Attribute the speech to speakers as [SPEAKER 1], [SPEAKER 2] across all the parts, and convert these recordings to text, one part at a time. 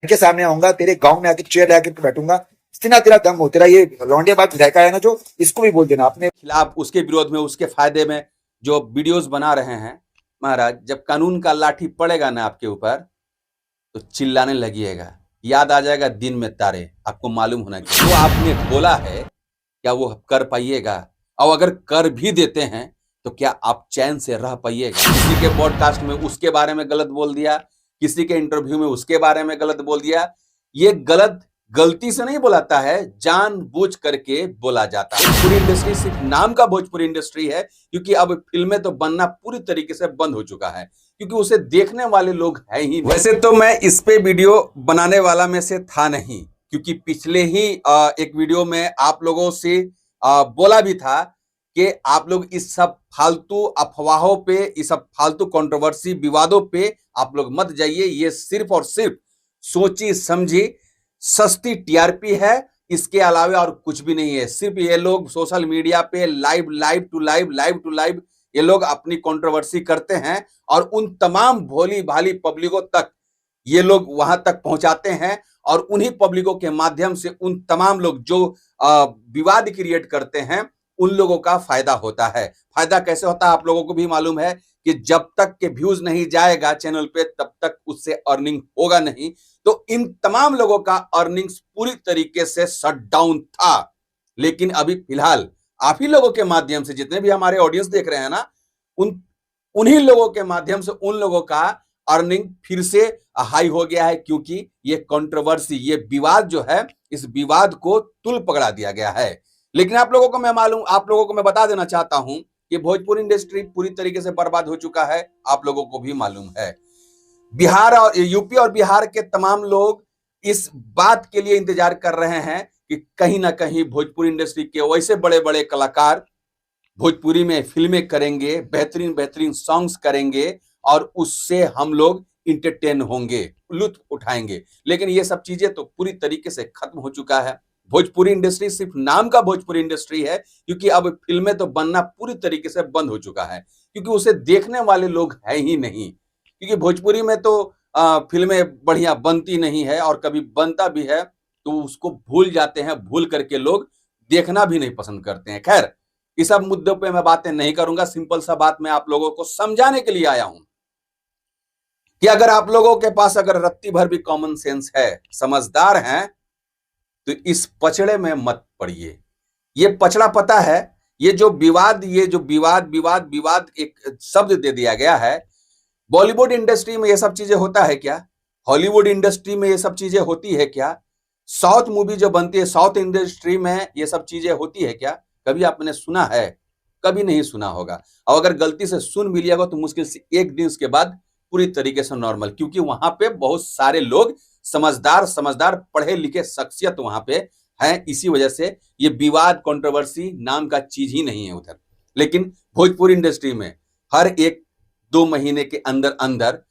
[SPEAKER 1] के सामने आऊंगा, तेरे गांव में आके चेयर लगा के बैठूंगा, इतना तेरा दम हो, तेरा ये लौंडियाबाज विधायक है ना जो, इसको भी बोल देना अपने
[SPEAKER 2] खिलाफ, उसके विरोध में, उसके फायदे में जो वीडियोस बना रहे हैं। महाराज, जब कानून का लाठी पड़ेगा ना आपके ऊपर तो चिल्लाने लगिएगा, याद आ जाएगा दिन में तारे। आपको मालूम होना चाहिए जो आपने बोला है क्या वो कर पाइएगा, और अगर कर भी देते हैं तो क्या आप चैन से रह पाइएगा। किसी के पॉडकास्ट में उसके बारे में गलत बोल दिया, किसी के इंटरव्यू में उसके बारे में गलत बोल दिया। ये गलत गलती से नहीं बोलाता है, जानबूझ करके बोला जाता है। भोजपुरी इंडस्ट्री सिर्फ नाम का भोजपुरी इंडस्ट्री है, क्योंकि अब फिल्में तो बनना पूरी तरीके से बंद हो चुका है, क्योंकि उसे देखने वाले लोग हैं ही नहीं। वैसे तो मैं इस पे वीडियो बनाने वाला में से था नहीं, क्योंकि पिछले ही एक वीडियो में आप लोगों से बोला भी था कि आप लोग इस सब फालतू अफवाहों पे, इस सब फालतू कंट्रोवर्सी विवादों पे आप लोग मत जाइए। ये सिर्फ और सिर्फ सोची समझी सस्ती टीआरपी है, इसके अलावे और कुछ भी नहीं है। सिर्फ ये लोग सोशल मीडिया पे लाइव टू लाइव ये लोग अपनी कंट्रोवर्सी करते हैं और उन तमाम भोली भाली पब्लिकों तक ये लोग वहां तक पहुंचाते हैं, और उन्हीं पब्लिकों के माध्यम से उन तमाम लोग जो विवाद क्रिएट करते हैं उन लोगों का फायदा होता है। फायदा कैसे होता है आप लोगों को भी मालूम है कि जब तक के व्यूज नहीं जाएगा चैनल पे तब तक उससे अर्निंग होगा नहीं। तो इन तमाम लोगों का अर्निंग्स पूरी तरीके से शट डाउन था, लेकिन अभी फिलहाल आप ही लोगों के माध्यम से, जितने भी हमारे ऑडियंस देख रहे हैं ना, उन्हीं लोगों के माध्यम से उन लोगों का अर्निंग फिर से हाई हो गया है, क्योंकि ये कंट्रोवर्सी, ये विवाद जो है, इस विवाद को तुल पकड़ा दिया गया है। लेकिन आप लोगों को मैं बता देना चाहता हूं कि भोजपुरी इंडस्ट्री पूरी तरीके से बर्बाद हो चुका है, आप लोगों को भी मालूम है। बिहार और यूपी और बिहार के तमाम लोग इस बात के लिए इंतजार कर रहे हैं कि कहीं ना कहीं भोजपुरी इंडस्ट्री के वैसे बड़े बड़े कलाकार भोजपुरी में फिल्में करेंगे, बेहतरीन बेहतरीन सॉन्ग्स करेंगे, और उससे हम लोग इंटरटेन होंगे, लुत्फ उठाएंगे। लेकिन ये सब चीजें तो पूरी तरीके से खत्म हो चुका है। भोजपुरी इंडस्ट्री सिर्फ नाम का भोजपुरी इंडस्ट्री है, क्योंकि अब फिल्में तो बनना पूरी तरीके से बंद हो चुका है, क्योंकि उसे देखने वाले लोग हैं ही नहीं। क्योंकि भोजपुरी में तो फिल्में बढ़िया बनती नहीं है, और कभी बनता भी है तो उसको भूल जाते हैं, भूल करके लोग देखना भी नहीं पसंद करते हैं। खैर, इस सब मुद्दों पे मैं बातें नहीं करूंगा। सिंपल सा बात मैं आप लोगों को समझाने के लिए आया हूं कि अगर आप लोगों के पास अगर रत्ती भर भी कॉमन सेंस है, समझदार हैं, तो इस पचड़े में मत पड़िए। ये पचड़ा पता है, ये जो विवाद एक शब्द दे दिया गया है। बॉलीवुड इंडस्ट्री में ये सब चीजें होता है क्या? हॉलीवुड इंडस्ट्री में ये सब चीजें होती है क्या? साउथ मूवी जो बनती है, साउथ इंडस्ट्री में ये सब चीजें होती है क्या? कभी आपने सुना है? कभी नहीं सुना होगा। और अगर गलती से सुन भी लिया तो मुश्किल से एक दिन के बाद पूरी तरीके से नॉर्मल, क्योंकि वहां पे बहुत सारे लोग समझदार पढ़े लिखे शख्सियत वहां पे हैं। इसी वजह से ये विवाद कंट्रोवर्सी नाम का चीज ही नहीं है उधर। लेकिन भोजपुरी इंडस्ट्री में हर 1-2 महीने के अंदर अंदर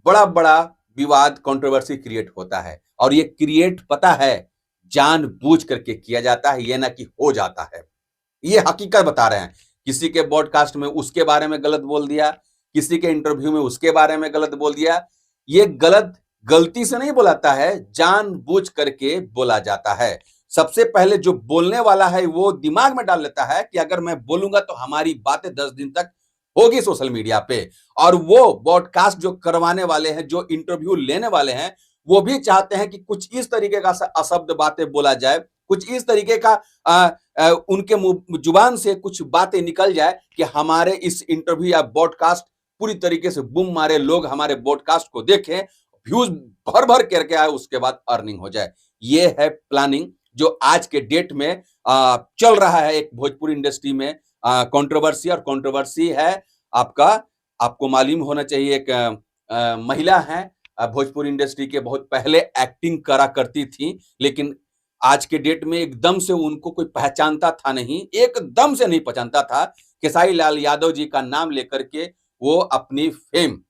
[SPEAKER 2] बड़ा बड़ा विवाद कंट्रोवर्सी क्रिएट होता है, और ये क्रिएट पता है जानबूझ करके किया जाता है, ये ना कि हो जाता है। ये हकीकत बता रहे हैं। किसी के पॉडकास्ट में उसके बारे में गलत बोल दिया, किसी के इंटरव्यू में उसके बारे में गलत बोल दिया। ये गलत गलती से नहीं बोलाता है, जानबूझ करके बोला जाता है। सबसे पहले जो बोलने वाला है वो दिमाग में डाल लेता है कि अगर मैं बोलूंगा तो हमारी बातें 10 दिन तक होगी सोशल मीडिया पे, और वो पॉडकास्ट जो करवाने वाले हैं, जो इंटरव्यू लेने वाले हैं, वो भी चाहते हैं कि कुछ इस तरीके का अशब्द बातें बोला जाए, कुछ इस तरीके का उनके जुबान से कुछ बातें निकल जाए कि हमारे इस इंटरव्यू या पॉडकास्ट पूरी तरीके से बूम मारे, लोग हमारे पॉडकास्ट को देखें, व्यूज भर भर करके आए, उसके बाद अर्निंग हो जाए। ये है प्लानिंग जो आज के डेट में चल रहा है एक भोजपुरी इंडस्ट्री में। कंट्रोवर्सी, और कंट्रोवर्सी है आपको मालूम होना चाहिए, एक महिला है भोजपुरी इंडस्ट्री के, बहुत पहले एक्टिंग करा करती थी, लेकिन आज के डेट में एकदम से उनको कोई पहचानता था नहीं, एकदम से नहीं पहचानता था। खेसारी लाल यादव जी का नाम लेकर के वो अपनी फेम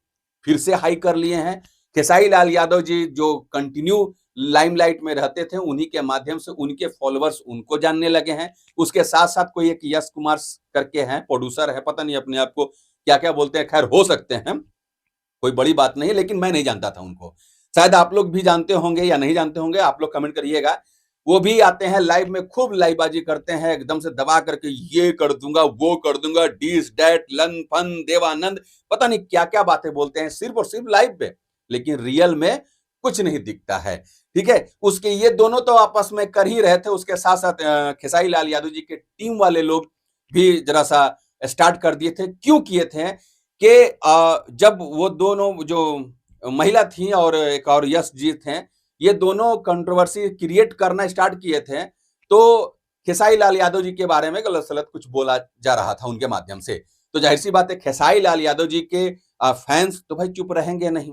[SPEAKER 2] फिर से हाई कर लिए हैं। खेसारी लाल यादव जी जो कंटिन्यू लाइमलाइट में रहते थे, उन्हीं के माध्यम से उनके फॉलोअर्स उनको जानने लगे हैं। उसके साथ साथ कोई एक यश कुमार करके हैं, प्रोड्यूसर है, पता नहीं अपने आप को क्या क्या बोलते हैं, खैर हो सकते हैं, कोई बड़ी बात नहीं, लेकिन मैं नहीं जानता था उनको। शायद आप लोग भी जानते होंगे या नहीं जानते होंगे, आप लोग कमेंट करिएगा। वो भी आते हैं लाइव में, खूब लाइवबाजी करते हैं, एकदम से दबा करके ये कर दूंगा, वो कर दूंगा, डिस डैट लन फन देवानंद, पता नहीं क्या क्या बातें बोलते हैं सिर्फ और सिर्फ लाइव पे, लेकिन रियल में कुछ नहीं दिखता है। ठीक है, उसके ये दोनों तो आपस में कर ही रहे थे, उसके साथ साथ खेसारी लाल यादव जी के टीम वाले लोग भी जरा सा स्टार्ट कर दिए थे। क्यों किए थे कि जब वो दोनों जो महिला थी और एक और यश जी थे, ये दोनों कंट्रोवर्सी क्रिएट करना स्टार्ट किए थे, तो खेसारी लाल यादव जी के बारे में गलत सलत कुछ बोला जा रहा था उनके माध्यम से। तो जाहिर सी बात है खेसारी लाल यादव जी के फैंस तो भाई चुप रहेंगे नहीं,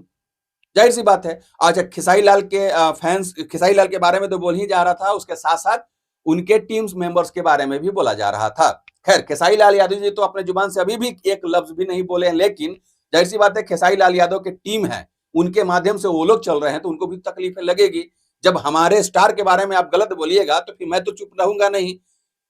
[SPEAKER 2] जाहिर सी बात है। अच्छा, खेसारी लाल के फैंस खेसारी लाल के बारे में तो बोल ही जा रहा था, उसके साथ साथ उनके टीम्स मेंबर्स के बारे में भी बोला जा रहा था। खैर, खेसारी लाल यादव जी तो अपने जुबान से अभी भी एक लफ्ज भी नहीं बोले हैं, लेकिन जाहिर सी बात है खेसारी लाल यादव के टीम है, उनके माध्यम से वो लोग चल रहे हैं, तो उनको भी तकलीफें लगेगी। जब हमारे स्टार के बारे में आप गलत बोलिएगा तो फिर मैं तो चुप रहूंगा नहीं।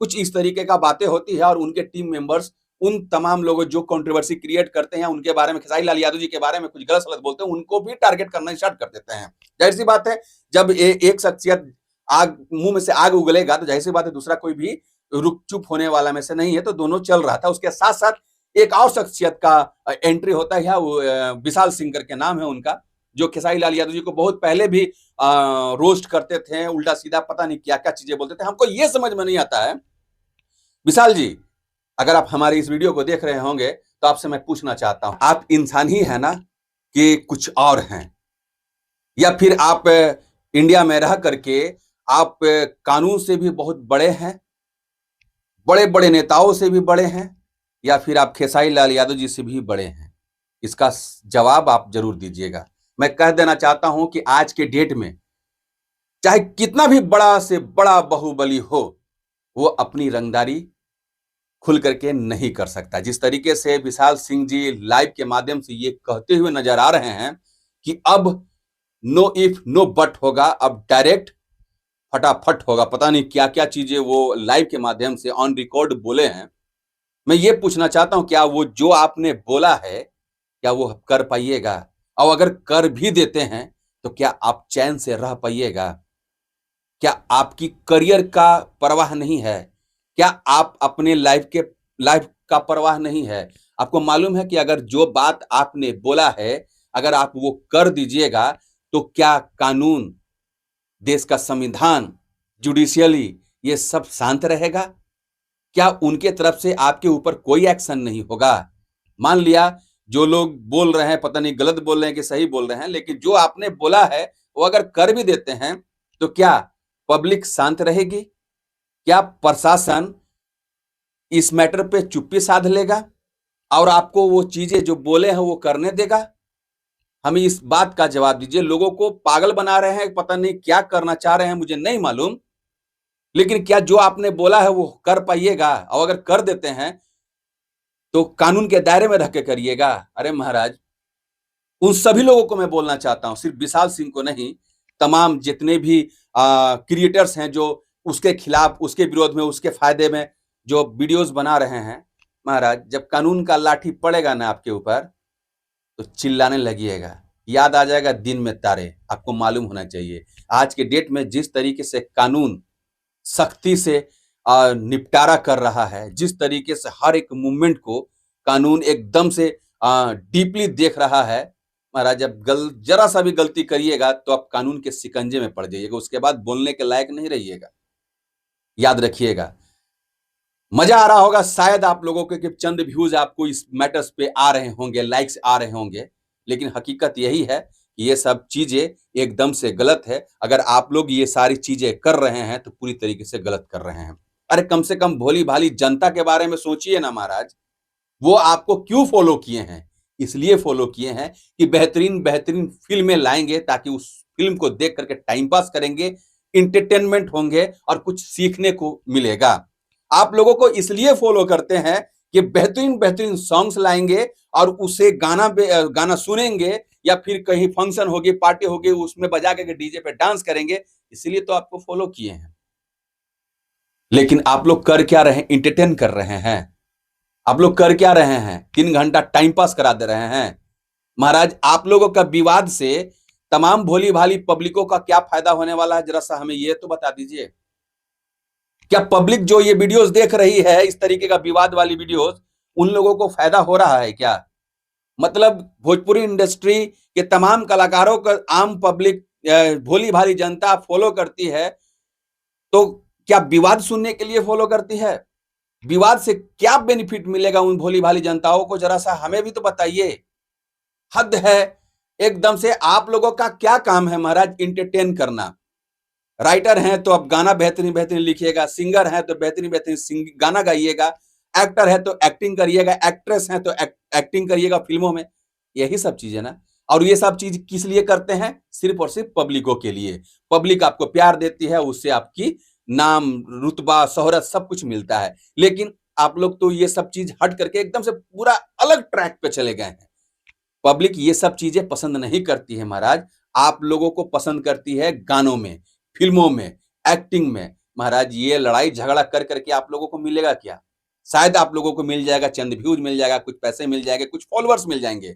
[SPEAKER 2] कुछ इस तरीके का बातें होती है और उनके टीम मेंबर्स उन तमाम लोगों जो कंट्रोवर्सी क्रिएट करते हैं, उनके बारे में, खेसारी लाल यादव जी के बारे में कुछ गलत सलत बोलते हैं, उनको भी टारगेट करना स्टार्ट कर देते हैं। जाहिर सी बात है, जब एक शख्सियत आग मुंह में से आग उगलेगा तो जाहिर सी बात है दूसरा कोई भी रुक चुप होने वाला में से नहीं है, तो दोनों चल रहा था। उसके साथ साथ एक और शख्सियत का एंट्री होता है, वो विशाल सिंह करके नाम है उनका, जो खेसारी लाल यादव जी को बहुत पहले भी रोस्ट करते थे, उल्टा सीधा पता नहीं क्या क्या चीजें बोलते थे। हमको ये समझ में नहीं आता है, विशाल जी अगर आप हमारी इस वीडियो को देख रहे होंगे तो आपसे मैं पूछना चाहता हूं, आप इंसान ही है ना कि कुछ और हैं? या फिर आप इंडिया में रह करके आप कानून से भी बहुत बड़े हैं, बड़े बड़े नेताओं से भी बड़े हैं, या फिर आप खेसारी लाल यादव जी से भी बड़े हैं? इसका जवाब आप जरूर दीजिएगा। मैं कह देना चाहता हूं कि आज के डेट में चाहे कितना भी बड़ा से बड़ा बाहुबली हो, वो अपनी रंगदारी खुल करके नहीं कर सकता। जिस तरीके से विशाल सिंह जी लाइव के माध्यम से ये कहते हुए नजर आ रहे हैं कि अब नो इफ नो बट होगा, अब डायरेक्ट फटाफट होगा, पता नहीं क्या क्या चीजें वो लाइव के माध्यम से ऑन रिकॉर्ड बोले हैं। मैं ये पूछना चाहता हूं, क्या वो जो आपने बोला है क्या वो कर पाइएगा? और अगर कर भी देते हैं तो क्या आप चैन से रह पाइएगा? क्या आपकी करियर का परवाह नहीं है? क्या आप अपने लाइफ का परवाह नहीं है? आपको मालूम है कि अगर जो बात आपने बोला है अगर आप वो कर दीजिएगा तो क्या कानून, देश का संविधान, जुडिशियली ये सब शांत रहेगा? क्या उनके तरफ से आपके ऊपर कोई एक्शन नहीं होगा? मान लिया जो लोग बोल रहे हैं, पता नहीं गलत बोल रहे हैं कि सही बोल रहे हैं, लेकिन जो आपने बोला है वो अगर कर भी देते हैं तो क्या पब्लिक शांत रहेगी? क्या प्रशासन इस मैटर पे चुप्पी साध लेगा और आपको वो चीजें जो बोले हैं वो करने देगा? हमें इस बात का जवाब दीजिए। लोगों को पागल बना रहे हैं, पता नहीं क्या करना चाह रहे हैं, मुझे नहीं मालूम, लेकिन क्या जो आपने बोला है वो कर पाइएगा? और अगर कर देते हैं तो कानून के दायरे में रह के करिएगा। अरे महाराज, उन सभी लोगों को मैं बोलना चाहता हूं, सिर्फ विशाल सिंह को नहीं, तमाम जितने भी क्रिएटर्स हैं जो उसके खिलाफ, उसके विरोध में, उसके फायदे में जो वीडियोस बना रहे हैं, महाराज जब कानून का लाठी पड़ेगा ना आपके ऊपर तो चिल्लाने लगिएगा, याद आ जाएगा दिन में तारे। आपको मालूम होना चाहिए आज के डेट में जिस तरीके से कानून सख्ती से निपटारा कर रहा है, जिस तरीके से हर एक मूवमेंट को कानून एकदम से डीपली देख रहा है, महाराज जब जरा सा भी गलती करिएगा तो आप कानून के शिकंजे में पड़ जाइएगा, उसके बाद बोलने के लायक नहीं रहिएगा। याद रखिएगा। मजा आ रहा होगा शायद आप लोगों के कि चंद व्यूज आपको इस मैटर्स पे आ रहे होंगे, लाइक्स आ रहे होंगे, लेकिन हकीकत यही है कि ये सब चीजें एकदम से गलत है। अगर आप लोग ये सारी चीजें कर रहे हैं तो पूरी तरीके से गलत कर रहे हैं। अरे कम से कम भोली भाली जनता के बारे में सोचिए ना महाराज। वो आपको क्यों फॉलो किए हैं? इसलिए फॉलो किए हैं कि बेहतरीन बेहतरीन फिल्में लाएंगे, ताकि उस फिल्म को देख करके टाइम पास करेंगे, इंटरटेनमेंट होंगे और कुछ सीखने को मिलेगा। आप लोगों को इसलिए फॉलो करते हैं कि बेहतरीन बेहतरीन सॉन्ग्स लाएंगे और उसे गाना सुनेंगे, या फिर कहीं फंक्शन होगी, पार्टी होगी, उसमें बजा के डीजे पे डांस करेंगे, इसलिए तो आपको फॉलो किए हैं। लेकिन आप लोग कर क्या रहे हैं? इंटरटेन कर रहे हैं। आप लोग कर क्या रहे हैं? 3 घंटा टाइम पास करा दे रहे हैं। महाराज आप लोगों का विवाद से तमाम भोली भाली पब्लिकों का क्या फायदा होने वाला है, जरा सा हमें ये तो बता दीजिए। क्या पब्लिक जो ये वीडियोस देख रही है, इस तरीके का विवाद वाली वीडियोस, उन लोगों को फायदा हो रहा है क्या? मतलब भोजपुरी इंडस्ट्री के तमाम कलाकारों का आम पब्लिक, भोली भाली जनता फॉलो करती है, तो क्या विवाद सुनने के लिए फॉलो करती है? विवाद से क्या बेनिफिट मिलेगा उन भोली भाली जनताओं को, जरा सा हमें भी तो बताइए। हद है एकदम से। आप लोगों का क्या काम है महाराज? इंटरटेन करना। राइटर हैं तो अब गाना बेहतरीन बेहतरीन लिखिएगा, सिंगर हैं तो बेहतरीन बेहतरीन गाना गाइएगा, एक्टर है तो एक्टिंग करिएगा, एक्ट्रेस हैं तो एक्टिंग करिएगा फिल्मों में। यही सब चीजें ना। और ये सब चीज किस लिए करते हैं? सिर्फ और सिर्फ पब्लिकों के लिए। पब्लिक आपको प्यार देती है, उससे आपकी नाम, रुतबा, शोहरत सब कुछ मिलता है। लेकिन आप लोग तो ये सब चीज हट करके एकदम से पूरा अलग ट्रैक पे चले गए हैं। पब्लिक ये सब चीजें पसंद नहीं करती है महाराज। आप लोगों को पसंद करती है गानों में, फिल्मों में, एक्टिंग में। महाराज ये लड़ाई झगड़ा कर करके आप लोगों को मिलेगा क्या? शायद आप लोगों को मिल जाएगा, चंद व्यूज मिल जाएगा, कुछ पैसे मिल जाएंगे, कुछ फॉलोअर्स मिल जाएंगे।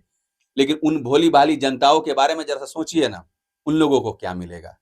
[SPEAKER 2] लेकिन उन भोली भाली जनताओं के बारे में जरा सा सोचिए ना, उन लोगों को क्या मिलेगा?